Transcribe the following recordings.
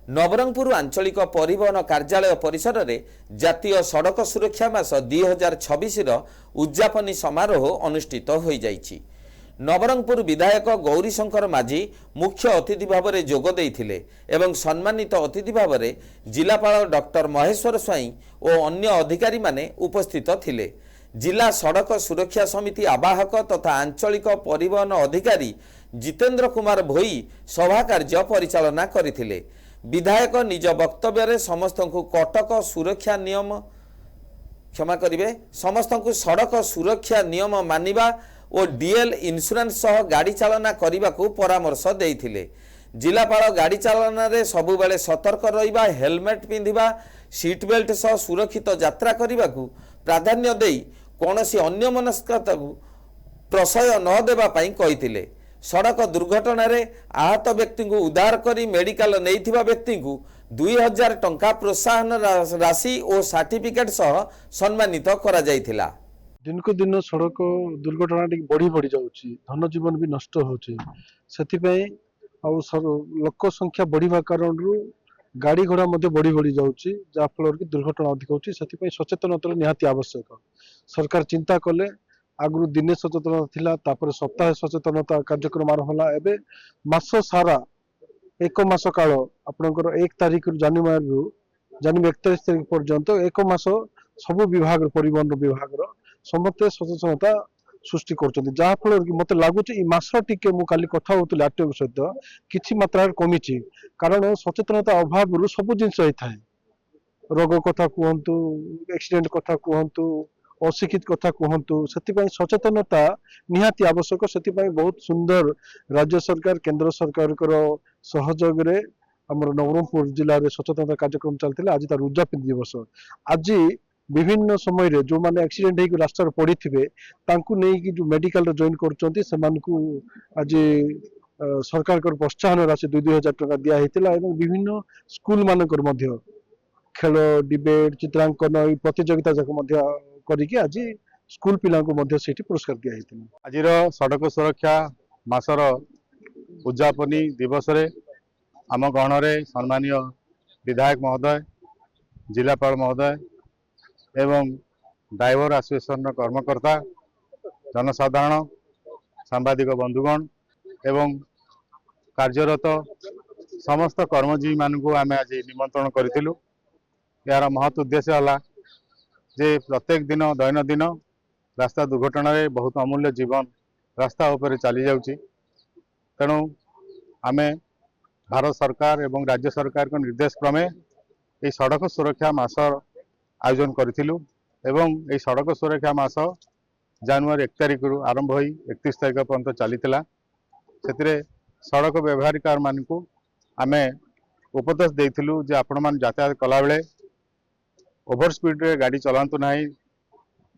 नवरंगपुर आंचलिक परिवहन कार्यालय परिसर में जातीय सड़क सुरक्षा मास 2026 उद्यापनी समारोह अनुष्ठित हो जाइछि। नवरंगपुर विधायक गौरीशंकर माझी मुख्य अतिथि भाव में जोग देइथिले एवं सम्मानित अतिथि भाव में जिलापाल डॉक्टर महेश्वर स्वाई और अन्य अधिकारी माने उपस्थित थिले। जिला सड़क सुरक्षा समिति आवाहक तथा आंचलिक परिवहन अधिकारी जितेंद्र कुमार भोई सभा कार्य परिचालना करथिले। विधायक निज वक्तव्य समस्त को कटक सुरक्षा नियम क्षमा करेंगे समस्त को सड़क सुरक्षा नियम मानिबा और डीएल इन्शुरांस सह गाड़ी चालना करने को परामर्श देइथिले। जिलापाल गाड़ी चालना रे सबुबेले सतर्क रहिबा, हेलमेट पिंधिबा, सीट बेल्ट सह सुरक्षित यात्रा करने को प्राधान्य देई कौनसी अन्यमनस्कता को प्रशय न देबा पई कहिथिले। सड़क दुर्घटना रे आहत व्यक्ति को उद्धार करी मेडिकल नैथिबा व्यक्ति को 2000 टंका प्रोत्साहन राशि और सर्टिफिकेट सह सम्मानित करा जायथिला। दिन को दिन सड़क दुर्घटना बढ़ी बढ़ी जाउछि, धन जीवन भी नष्ट होछि। सेति पई लोक संख्या बढ़िबा कारण गाड़ी घोड़ा मध्य बढ़ी बढ़ी जाउछि, जा फल कि दुर्घटना अधिक होछि। सेति पई सचेतनता निहाती आवश्यक। सरकार चिंता कले आगु दिने सचेतनता थिला, तापर सप्ताह सचेतनता कार्यक्रम आरंभ होला। एबे मास सारा एक मास काल आपनकर 1 तारिख जनवरी 31 तारिख पर्यंत एक मास सब विभाग परिवहन विभाग समस्त सचेतनता सृष्टि कर जहाँ फल कि मत लगुच मास टी मुझे कथा होती आरटीओ सहित किसी मात्रा कमी कारण सचेतनता अभाव सब जिनस होता है। रोग कथा कहतु, एक्सीडेंट कथा कहतु, अशिक्षित कथा कहतु, से सचेतनता निहाती आवश्यक। से बहुत सुंदर राज्य सरकार केंद्र सरकार सहयोग रे हमर नवरंगपुर जिले में सचेतनता कार्यक्रम चलता। आज तार उद्यापन दिवस। आज विभिन्न समय रे जो माने एक्सीडेंट होकर रास्ता पड़ी थे नहीं जो मेडिकल जॉइन कर आज सरकार प्रोत्साहन राशि 2000 टका दिया विभिन्न स्कूल मानकर खेल डिबेट चित्रांकन प्रतियोगिता जाक करके आज स्कूल पिला पुरस्कार दिया। आज सड़क सुरक्षा मासर उद्यापनी दिवस रे आम गण रे सम्मानीय विधायक महोदय, जिलापाल महोदय एवं ड्राइवर एसोसिएशन कर्मकर्ता, जनसाधारण, सांबादिक बंधुगण एवं कार्यरत समस्त कर्मजीवी मानू आम आज निमंत्रण करूँ। यार महत् उद्देश्य है जे प्रत्येक दिन दैनंदिन रास्ता दुर्घटना रे बहुत अमूल्य जीवन रास्ता उपर चली जाउची। तेणु आम भारत सरकार एवं राज्य सरकार को निर्देश क्रमे ये सड़क सुरक्षा मास आयोजन करूँ एवं ये सड़क सुरक्षा मास जनवरी 1 तारिख आरंभ हो 31 तारिख पर्यंत चलीला। से सड़क व्यवहारिकार मान को आम उपदेश देइथिलु जे आपण मान यातायात कला बेले ओवर स्पीड रे गाड़ी चलांतु नाही,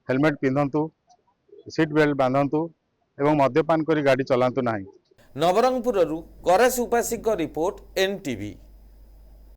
हेलमेट पिंधंतु, सीट बेल्ट बांधंतु एवं मद्यपान करी गाड़ी चलांतु नाही। Nabarangpur Karesh Upasi report, NTV।